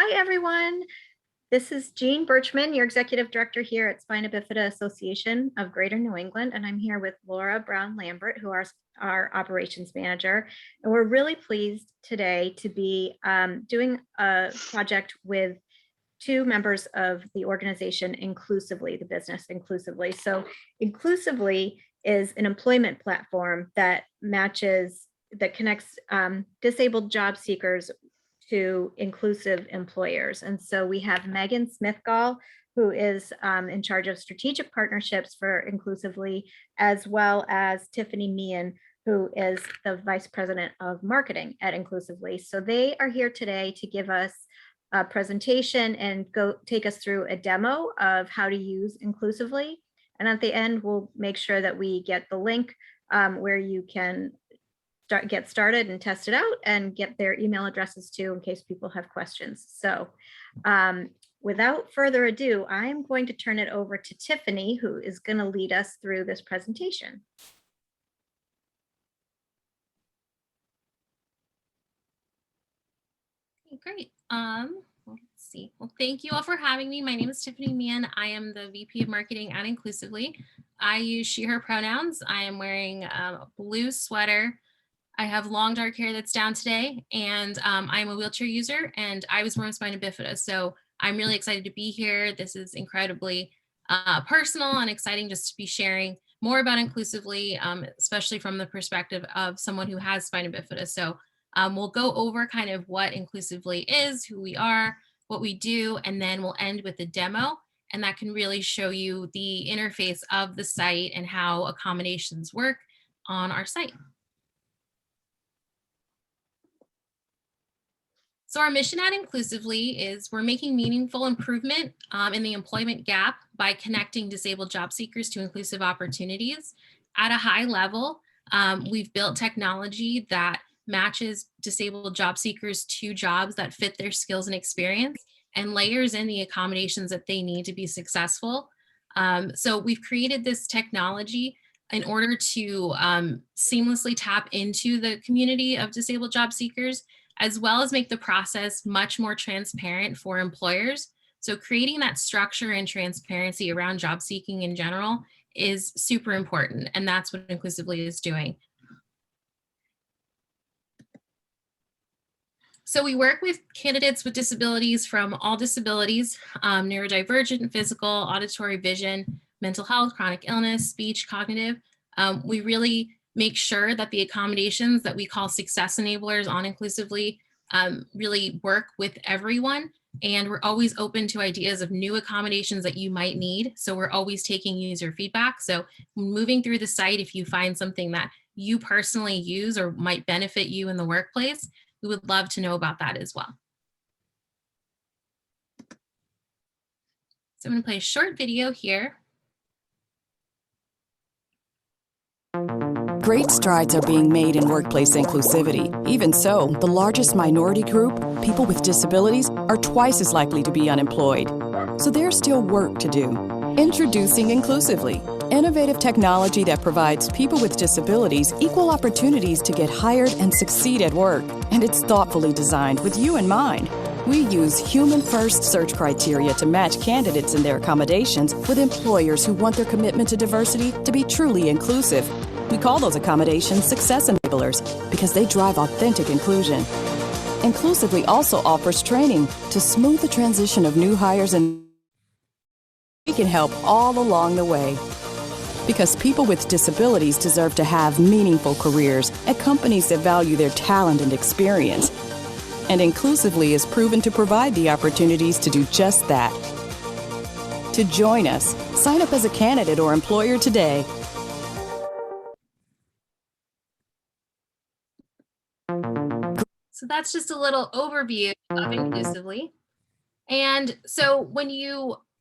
Hi, everyone. This is Jean Birchman, your Executive Director here at Spina Bifida Association of Greater New England, and I'm here with Laura Brown-Lambert, who is our Operations Manager. And we're really pleased today to be doing a project with two members of the organization Inclusively, the business Inclusively. So Inclusively is an employment platform that connects disabled job seekers to inclusive employers. And so we have Megan Smithgall, who is in charge of strategic partnerships for Inclusively, as well as Tiffany Meehan, who is the Vice President of Marketing at Inclusively. So they are here today to give us a presentation and take us through a demo of how to use Inclusively. And at the end, we'll make sure that we get the link where you can get started and test it out and get their email addresses too in case people have questions. So without further ado, I'm going to turn it over to Tiffany, who is going to lead us through this presentation. Okay, great. Let's see. Well, thank you all for having me. My name is Tiffany Meehan. I am the VP of Marketing at Inclusively. I use she, her pronouns. I am wearing a blue sweater. I have long dark hair that's down today, and I'm a wheelchair user, and I was born with spina bifida. So I'm really excited to be here. This is incredibly personal and exciting just to be sharing more about Inclusively, especially from the perspective of someone who has spina bifida. So we'll go over kind of what Inclusively is, who we are, what we do, and then we'll end with a demo. And that can really show you the interface of the site and how accommodations work on our site. So our mission at Inclusively is we're making meaningful improvement in the employment gap by connecting disabled job seekers to inclusive opportunities. At a high level, we've built technology that matches disabled job seekers to jobs that fit their skills and experience and layers in the accommodations that they need to be successful. So we've created this technology in order to seamlessly tap into the community of disabled job seekers, as well as make the process much more transparent for employers. So creating that structure and transparency around job seeking in general is super important, and that's what Inclusively is doing. So we work with candidates with disabilities from all disabilities, neurodivergent, physical, auditory, vision, mental health, chronic illness, speech, cognitive. We really make sure that the accommodations that we call success enablers on Inclusively really work with everyone. And we're always open to ideas of new accommodations that you might need. So we're always taking user feedback. So moving through the site, if you find something that you personally use or might benefit you in the workplace, we would love to know about that as well. So I'm going to play a short video here. Great strides are being made in workplace inclusivity. Even so, the largest minority group, people with disabilities, are twice as likely to be unemployed. So there's still work to do. Introducing Inclusively, innovative technology that provides people with disabilities equal opportunities to get hired and succeed at work. And it's thoughtfully designed with you in mind. We use human-first search criteria to match candidates in their accommodations with employers who want their commitment to diversity to be truly inclusive. We call those accommodations success enablers because they drive authentic inclusion. Inclusively also offers training to smooth the transition of new hires, and we can help all along the way. Because people with disabilities deserve to have meaningful careers at companies that value their talent and experience. And Inclusively is proven to provide the opportunities to do just that. To join us, sign up as a candidate or employer today. So that's just a little overview of Inclusively. And so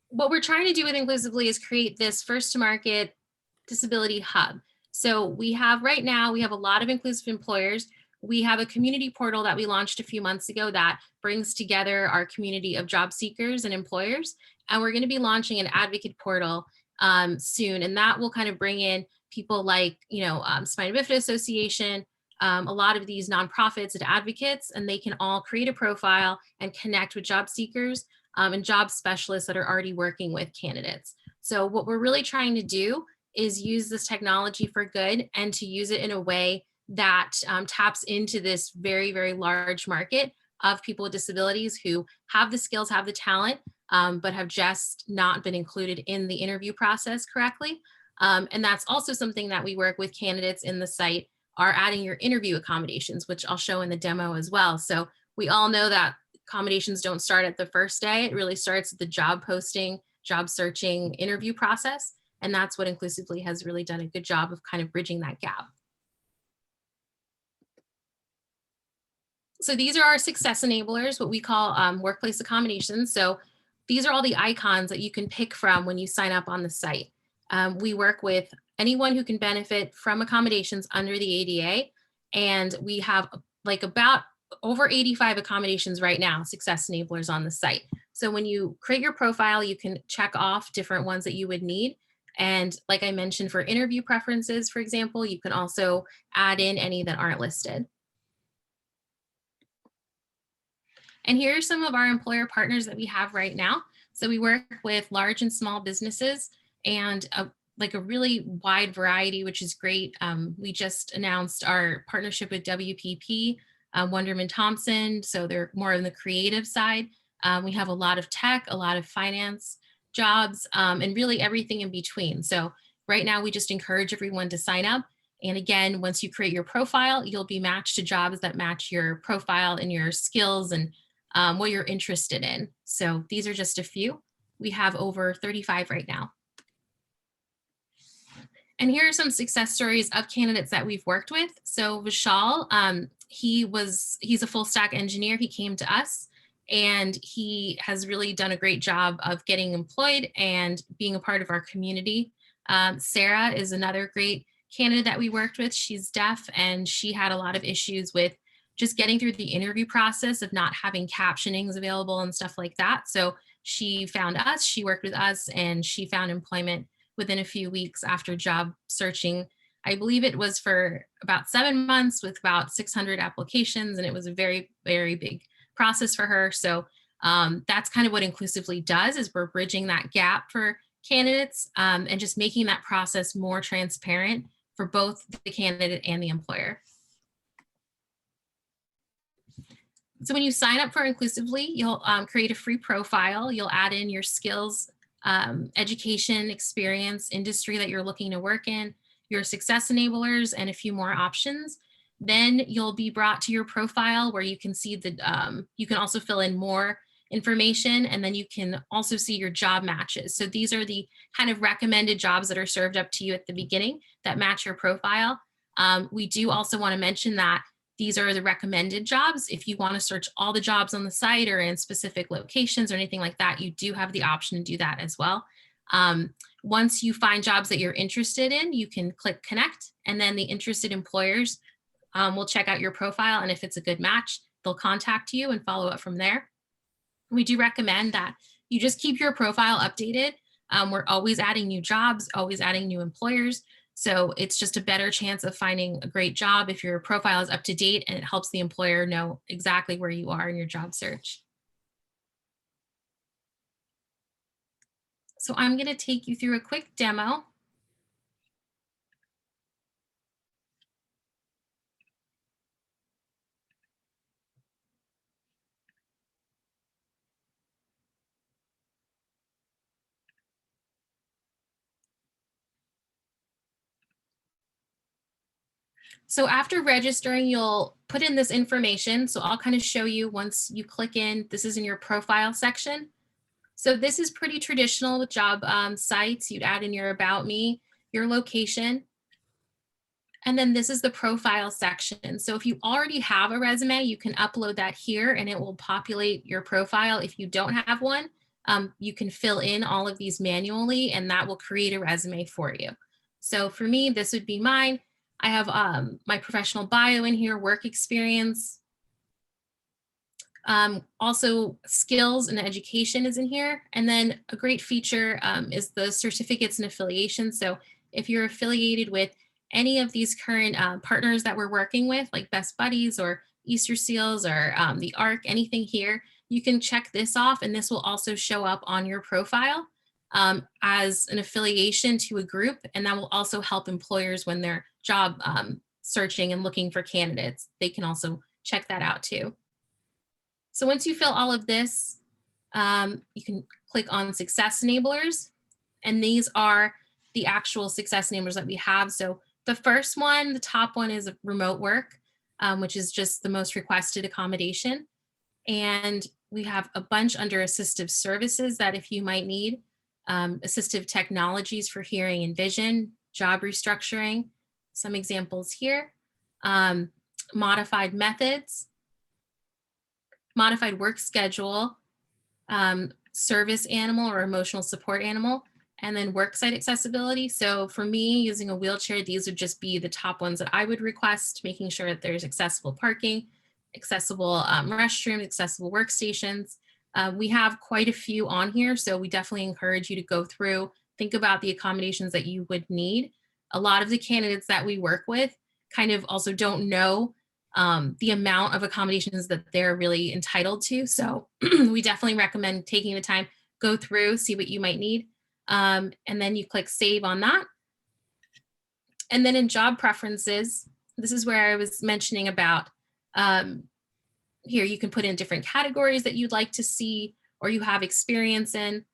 what we're trying to do with Inclusively is create this first to market disability hub. So right now, we have a lot of inclusive employers. We have a community portal that we launched a few months ago that brings together our community of job seekers and employers. And we're going to be launching an advocate portal soon. And that will kind of bring in people like, Spina Bifida Association, a lot of these nonprofits and advocates, and they can all create a profile and connect with job seekers and job specialists that are already working with candidates. So what we're really trying to do is use this technology for good and to use it in a way that taps into this very, very large market of people with disabilities who have the skills, have the talent, but have just not been included in the interview process correctly. And that's also something that we work with candidates in the site are adding your interview accommodations, which I'll show in the demo as well. So we all know that accommodations don't start at the first day. It really starts at the job posting, job searching, interview process. And that's what Inclusively has really done a good job of kind of bridging that gap. So these are our success enablers, what we call workplace accommodations. So these are all the icons that you can pick from when you sign up on the site. We work with anyone who can benefit from accommodations under the ADA. And we have like about over 85 accommodations right now, success enablers on the site. So when you create your profile, you can check off different ones that you would need. And like I mentioned, for interview preferences, for example, you can also add in any that aren't listed. And here are some of our employer partners that we have right now. So we work with large and small businesses and like a really wide variety, which is great. We just announced our partnership with WPP, Wonderman Thompson. So they're more on the creative side. We have a lot of tech, a lot of finance jobs, and really everything in between. So right now we just encourage everyone to sign up. And again, once you create your profile, you'll be matched to jobs that match your profile and your skills and what you're interested in. So these are just a few. We have over 35 right now. And here are some success stories of candidates that we've worked with. So Vishal, he's a full stack engineer. He came to us and he has really done a great job of getting employed and being a part of our community. Sarah is another great candidate that we worked with. She's deaf and she had a lot of issues with just getting through the interview process of not having captionings available and stuff like that. So she found us, she worked with us, and she found employment within a few weeks after job searching. I believe it was for about 7 months with about 600 applications, and it was a very, very big process for her. So that's kind of what Inclusively does, is we're bridging that gap for candidates and just making that process more transparent for both the candidate and the employer. So when you sign up for Inclusively, you'll create a free profile. You'll add in your skills, education, experience, industry that you're looking to work in, your success enablers, and a few more options. Then you'll be brought to your profile where you can see the, you can also fill in more information, and then you can also see your job matches. So these are the kind of recommended jobs that are served up to you at the beginning that match your profile. We do also want to mention that these are the recommended jobs. If you want to search all the jobs on the site or in specific locations or anything like that, you do have the option to do that as well. Once you find jobs that you're interested in, you can click connect, and then the interested employers will check out your profile. And if it's a good match, they'll contact you and follow up from there. We do recommend that you just keep your profile updated. We're always adding new jobs, always adding new employers. So it's just a better chance of finding a great job if your profile is up to date, and it helps the employer know exactly where you are in your job search. So I'm going to take you through a quick demo. So after registering, you'll put in this information. So I'll kind of show you once you click in. This is in your profile section. So this is pretty traditional with job sites. You'd add in your about me, your location, and then this is the profile section. So if you already have a resume, you can upload that here and it will populate your profile. If you don't have one, you can fill in all of these manually and that will create a resume for you. So for me, this would be mine. I have my professional bio in here, work experience. Also skills and education is in here. And then a great feature is the certificates and affiliations. So if you're affiliated with any of these current partners that we're working with, like Best Buddies or Easter Seals or the ARC, anything here, you can check this off, and this will also show up on your profile as an affiliation to a group, and that will also help employers when they're job searching and looking for candidates. They can also check that out too. So once you fill all of this, you can click on Success Enablers, and these are the actual success enablers that we have. So the first one, the top one, is remote work, which is just the most requested accommodation. And we have a bunch under assistive services that if you might need, assistive technologies for hearing and vision, job restructuring, some examples here, modified methods, modified work schedule, service animal or emotional support animal, and then worksite accessibility. So for me, using a wheelchair, these would just be the top ones that I would request, making sure that there's accessible parking, accessible restrooms, accessible workstations. We have quite a few on here, so we definitely encourage you to go through, think about the accommodations that you would need. A lot of the candidates that we work with kind of also don't know the amount of accommodations that they're really entitled to. So we definitely recommend taking the time, go through, see what you might need. And then you click save on that. And then in job preferences, this is where I was mentioning about here you can put in different categories that you'd like to see or you have experience in.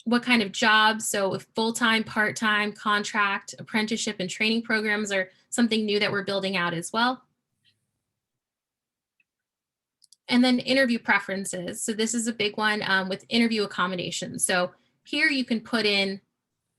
What kind of jobs, so if full-time, part-time, contract, apprenticeship, and training programs are something new that we're building out as well. And then interview preferences. So this is a big one with interview accommodations. So here you can put in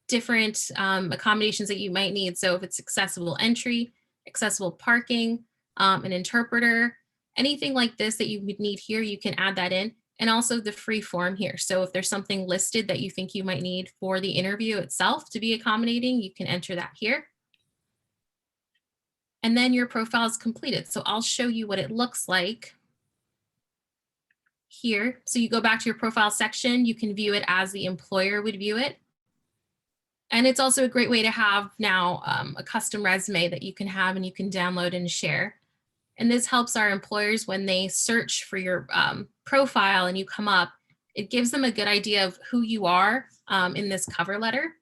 different accommodations that you might need. So if it's accessible entry, accessible parking, an interpreter, anything like this that you would need here, you can add that in. And also the free form here. So if there's something listed that you think you might need for the interview itself to be accommodating, you can enter that here. And then your profile is completed. So I'll show you what it looks like here. So you go back to your profile section, you can view it as the employer would view it. And it's also a great way to have now a custom resume that you can have and you can download and share. And this helps our employers when they search for your profile and you come up, it gives them a good idea of who you are in this cover letter.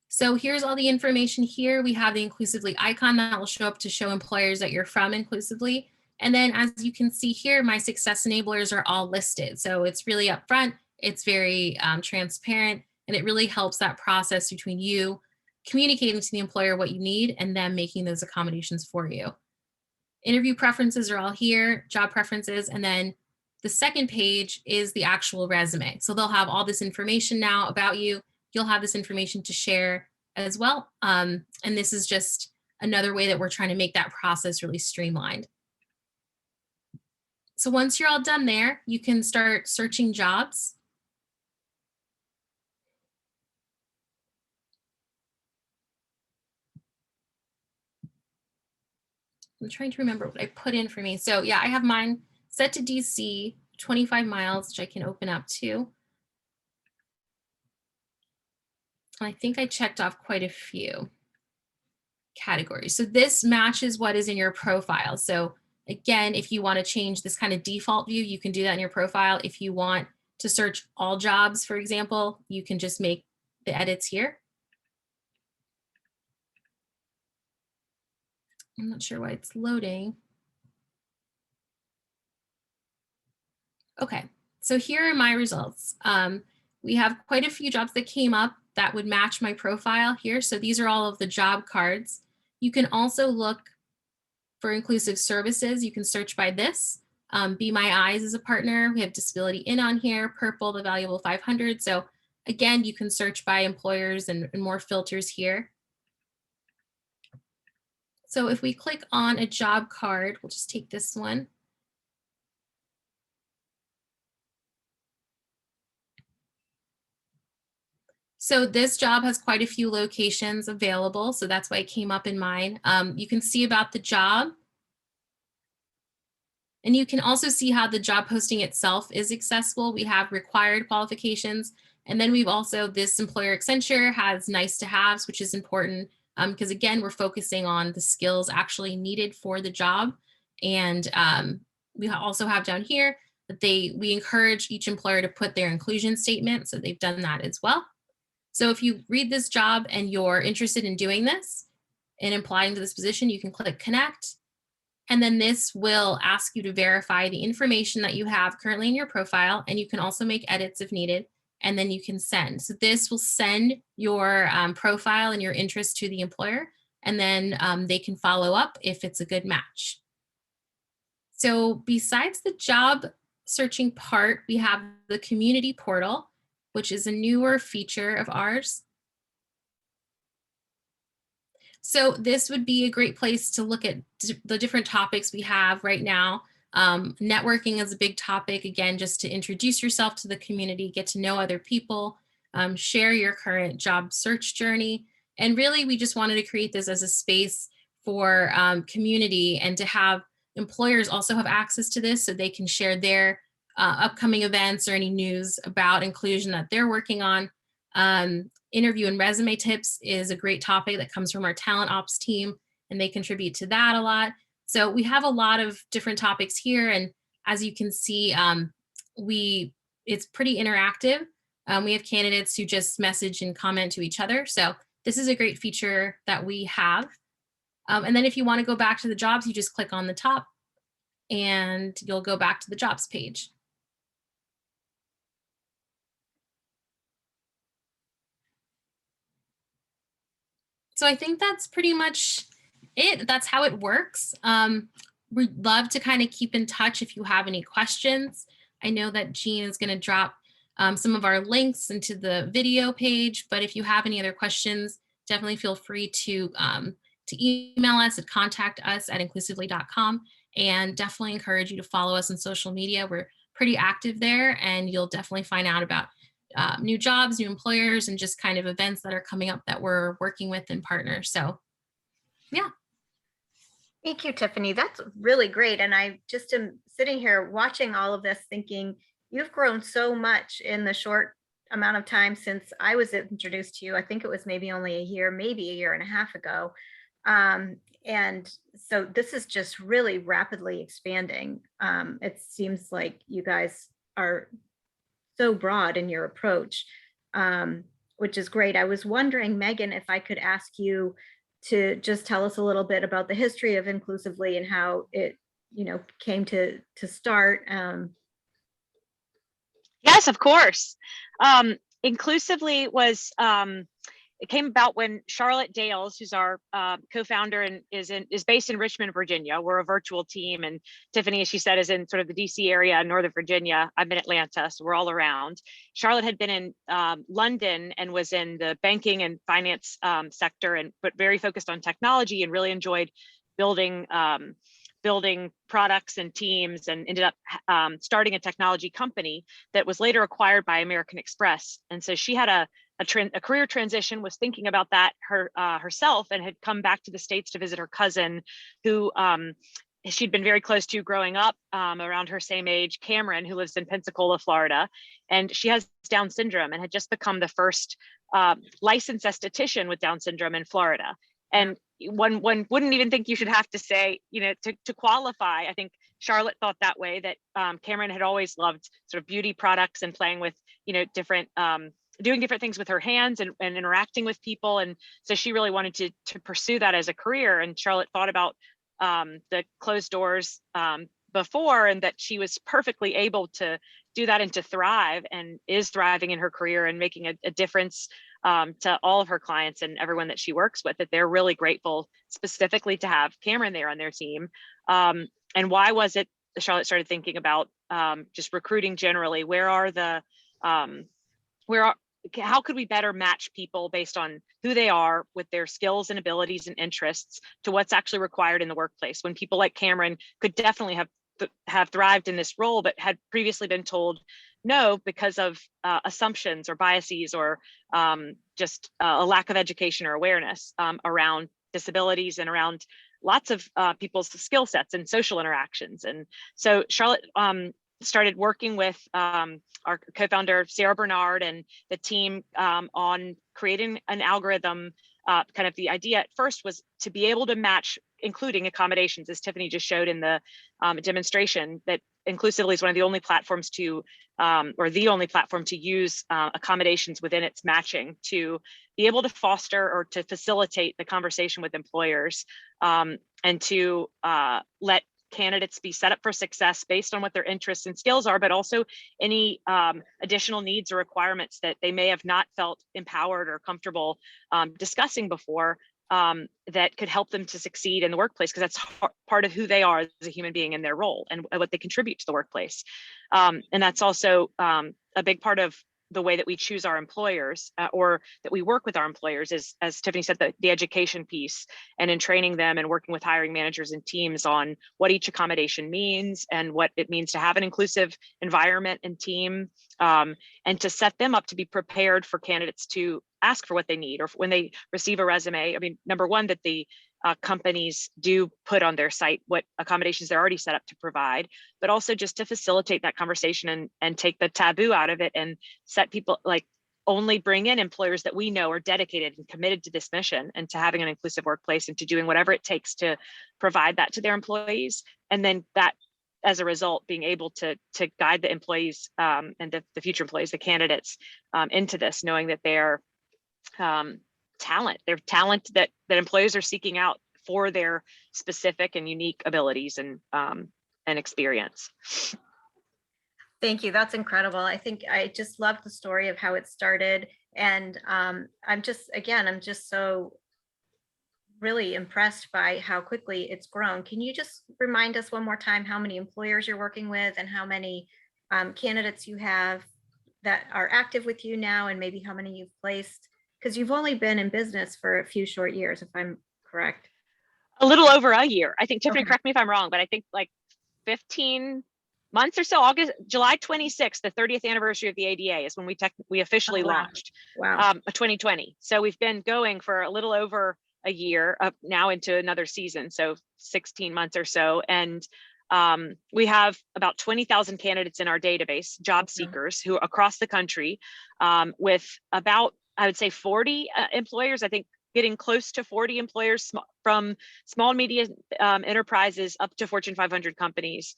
So here's all the information here. We have the Inclusively icon that will show up to show employers that you're from Inclusively. And then as you can see here, my success enablers are all listed. So it's really upfront, it's very transparent, and it really helps that process between you communicating to the employer what you need and them making those accommodations for you. Interview preferences are all here, job preferences, and then the second page is the actual resume. So they'll have all this information now about you. You'll have this information to share as well. And this is just another way that we're trying to make that process really streamlined. So once you're all done there, you can start searching jobs. I'm trying to remember what I put in for me. So yeah, I have mine set to DC, 25 miles, which I can open up to. I think I checked off quite a few categories. So this matches what is in your profile. So again, if you want to change this kind of default view, you can do that in your profile. If you want to search all jobs, for example, you can just make the edits here. I'm not sure why it's loading. Okay, so here are my results. We have quite a few jobs that came up that would match my profile here. So these are all of the job cards. You can also look for inclusive services. You can search by this. Be My Eyes is a partner. We have Disability In on here, Purple, the Valuable 500. So again, you can search by employers and more filters here. So if we click on a job card, we'll just take this one. So this job has quite a few locations available. So that's why it came up in mine. You can see about the job. And you can also see how the job posting itself is accessible. We have required qualifications. And then we've also, this employer Accenture has nice to haves, which is important because again, we're focusing on the skills actually needed for the job. And we also have down here that we encourage each employer to put their inclusion statement. So they've done that as well. So if you read this job and you're interested in doing this and applying to this position, you can click connect. And then this will ask you to verify the information that you have currently in your profile. And you can also make edits if needed. And then you can send. So this will send your profile and your interest to the employer. And then they can follow up if it's a good match. So besides the job searching part, we have the community portal, which is a newer feature of ours. So this would be a great place to look at the different topics we have right now. Networking is a big topic, again, just to introduce yourself to the community, get to know other people, share your current job search journey. And really, we just wanted to create this as a space for community and to have employers also have access to this so they can share their upcoming events or any news about inclusion that they're working on. Interview and resume tips is a great topic that comes from our talent ops team, and they contribute to that a lot. So we have a lot of different topics here, and as you can see, it's pretty interactive. We have candidates who just message and comment to each other. So this is a great feature that we have. And then if you want to go back to the jobs, you just click on the top and you'll go back to the jobs page. So I think that's pretty much it. That's how it works. We'd love to kind of keep in touch if you have any questions. I know that Jean is going to drop some of our links into the video page, but if you have any other questions, definitely feel free to email us at contact@inclusively.com, and definitely encourage you to follow us on social media. We're pretty active there, and you'll definitely find out about new jobs, new employers, and just kind of events that are coming up that we're working with and partners. So yeah. Thank you, Tiffany. That's really great. And I just am sitting here watching all of this thinking, you've grown so much in the short amount of time since I was introduced to you. I think it was maybe only a year, maybe a year and a half ago. And so this is just really rapidly expanding. It seems like you guys are so broad in your approach, which is great. I was wondering, Megan, if I could ask you to just tell us a little bit about the history of Inclusively and how it, came to start. Yes, of course. Inclusively was it came about when Charlotte Dales, who's our co-founder and is based in Richmond, Virginia. We're a virtual team, and Tiffany, as she said, is in sort of the DC area, Northern Virginia. I'm in Atlanta, so we're all around. Charlotte had been in London and was in the banking and finance sector, but very focused on technology, and really enjoyed building products and teams, and ended up starting a technology company that was later acquired by American Express. And so she had a career transition, was thinking about that herself, and had come back to the States to visit her cousin, who she'd been very close to growing up, around her same age, Cameron, who lives in Pensacola, Florida. And she has Down syndrome and had just become the first licensed esthetician with Down syndrome in Florida. And one wouldn't even think you should have to say, to qualify. I think Charlotte thought that way, that Cameron had always loved sort of beauty products and playing with, different, doing different things with her hands and interacting with people. And so she really wanted to pursue that as a career. And Charlotte thought about the closed doors before, and that she was perfectly able to do that and to thrive, and is thriving in her career and making a difference to all of her clients and everyone that she works with, that they're really grateful specifically to have Cameron there on their team. And why was it Charlotte started thinking about just recruiting generally? How could we better match people based on who they are, with their skills and abilities and interests, to what's actually required in the workplace, when people like Cameron could definitely have thrived in this role, but had previously been told no because of assumptions or biases, or just a lack of education or awareness around disabilities and around lots of people's skill sets and social interactions. And so Charlotte started working with our co-founder, Sarah Bernard, and the team on creating an algorithm. Kind of the idea at first was to be able to match, including accommodations, as Tiffany just showed in the demonstration, that Inclusively is one of the only platforms to, or the only platform to use accommodations within its matching to be able to foster or to facilitate the conversation with employers, and to let candidates be set up for success based on what their interests and skills are, but also any additional needs or requirements that they may have not felt empowered or comfortable discussing before, that could help them to succeed in the workplace, because that's part of who they are as a human being in their role and what they contribute to the workplace. And that's also a big part of the way that we choose our employers, or that we work with our employers, is, as Tiffany said, the education piece, and in training them and working with hiring managers and teams on what each accommodation means and what it means to have an inclusive environment and team, and to set them up to be prepared for candidates to ask for what they need, or when they receive a resume. I mean, number one, that the companies do put on their site what accommodations they're already set up to provide, but also just to facilitate that conversation and take the taboo out of it, and set people, like, only bring in employers that we know are dedicated and committed to this mission and to having an inclusive workplace and to doing whatever it takes to provide that to their employees. And then that, as a result, being able to guide the employees and the future employees, the candidates, into this, knowing that they're talent. They're talent that employers are seeking out for their specific and unique abilities and experience. Thank you. That's incredible. I think I just love the story of how it started. And I'm just so really impressed by how quickly it's grown. Can you just remind us one more time how many employers you're working with and how many candidates you have that are active with you now, and maybe how many you've placed? Because you've only been in business for a few short years, if I'm correct. A little over a year. I think, Tiffany, Okay. correct me if I'm wrong, but I think like 15 months or so. July 26th, the 30th anniversary of the ADA is when we officially launched. Wow. 2020. So we've been going for a little over a year, up now into another season, so 16 months or so. And we have about 20,000 candidates in our database, job seekers, who across the country, with about, I would say, 40 employers. I think getting close to 40 employers, from small and medium enterprises up to Fortune 500 companies,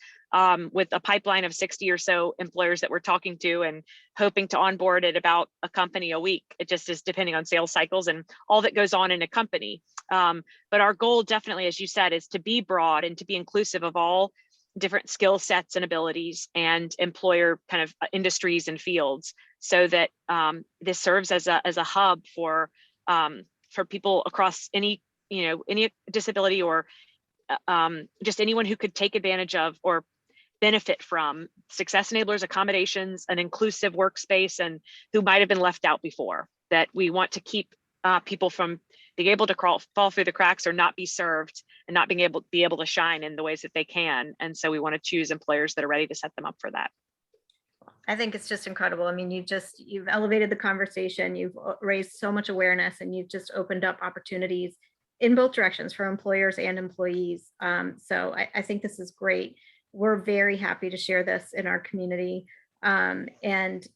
with a pipeline of 60 or so employers that we're talking to and hoping to onboard at about a company a week. It just is depending on sales cycles and all that goes on in a company. But our goal, definitely, as you said, is to be broad and to be inclusive of all different skill sets and abilities and employer kind of industries and fields, so that this serves as a hub for people across any disability, or just anyone who could take advantage of or benefit from success enablers, accommodations, an inclusive workspace, and who might have been left out before. That we want to keep people from being able to fall through the cracks or not be served and not being able to shine in the ways that they can. And so we want to choose employers that are ready to set them up for that. I think it's just incredible. I mean, you've elevated the conversation, you've raised so much awareness, and you've just opened up opportunities in both directions for employers and employees. So I think this is great. We're very happy to share this in our community. And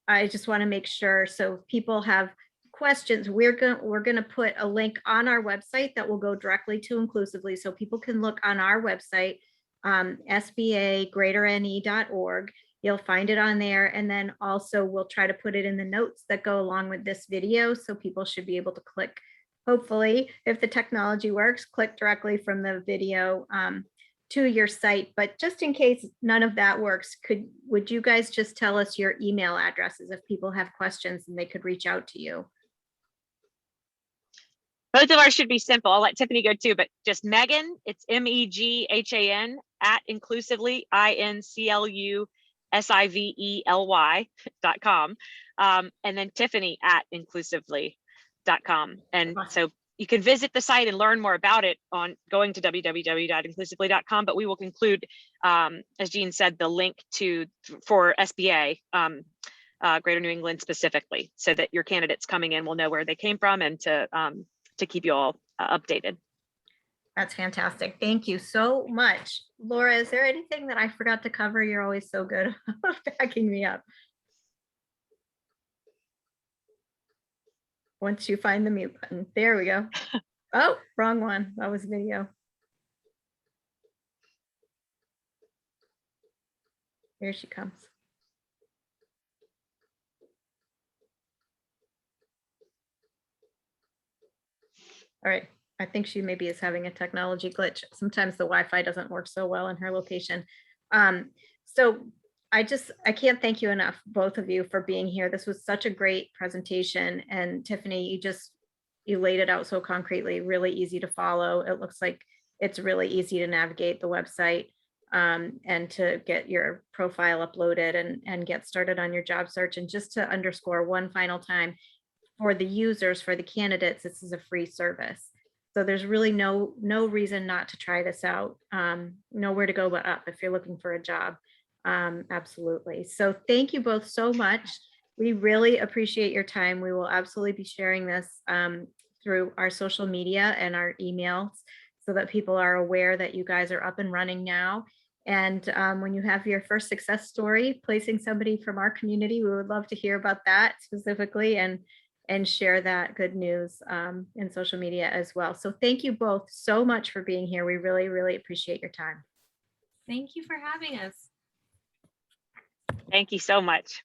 I just want to make sure, so if people have questions, we're going to put a link on our website that will go directly to Inclusively, so people can look on our website, sbagreaterne.org. You'll find it on there. And then also we'll try to put it in the notes that go along with this video, so people should be able to click, hopefully, if the technology works, click directly from the video to your site. But just in case none of that works, would you guys just tell us your email addresses if people have questions and they could reach out to you? Both of ours should be simple. I'll let Tiffany go too, but just Megan, it's MEGHAN at Inclusively, INCLUSIVELY.com. And then Tiffany at Inclusively.com. And so you can visit the site and learn more about it on going to www.inclusively.com, but we will include, as Jean said, the link for SBA, Greater New England specifically, so that your candidates coming in will know where they came from, and to keep you all updated. That's fantastic. Thank you so much. Laura, is there anything that I forgot to cover? You're always so good about backing me up. Once you find the mute button, there we go. Oh, wrong one. That was video. Here she comes. All right. I think she maybe is having a technology glitch. Sometimes the Wi-Fi doesn't work so well in her location. So I can't thank you enough, both of you, for being here. This was such a great presentation. And Tiffany, you laid it out so concretely, really easy to follow. It looks like it's really easy to navigate the website and to get your profile uploaded and get started on your job search. And just to underscore one final time, for the users, for the candidates, this is a free service. So there's really no reason not to try this out. Nowhere to go but up if you're looking for a job. Absolutely. So thank you both so much. We really appreciate your time. We will absolutely be sharing this through our social media and our emails so that people are aware that you guys are up and running now. And when you have your first success story, placing somebody from our community, we would love to hear about that specifically and share that good news in social media as well. So thank you both so much for being here. We really, really appreciate your time. Thank you for having us. Thank you so much.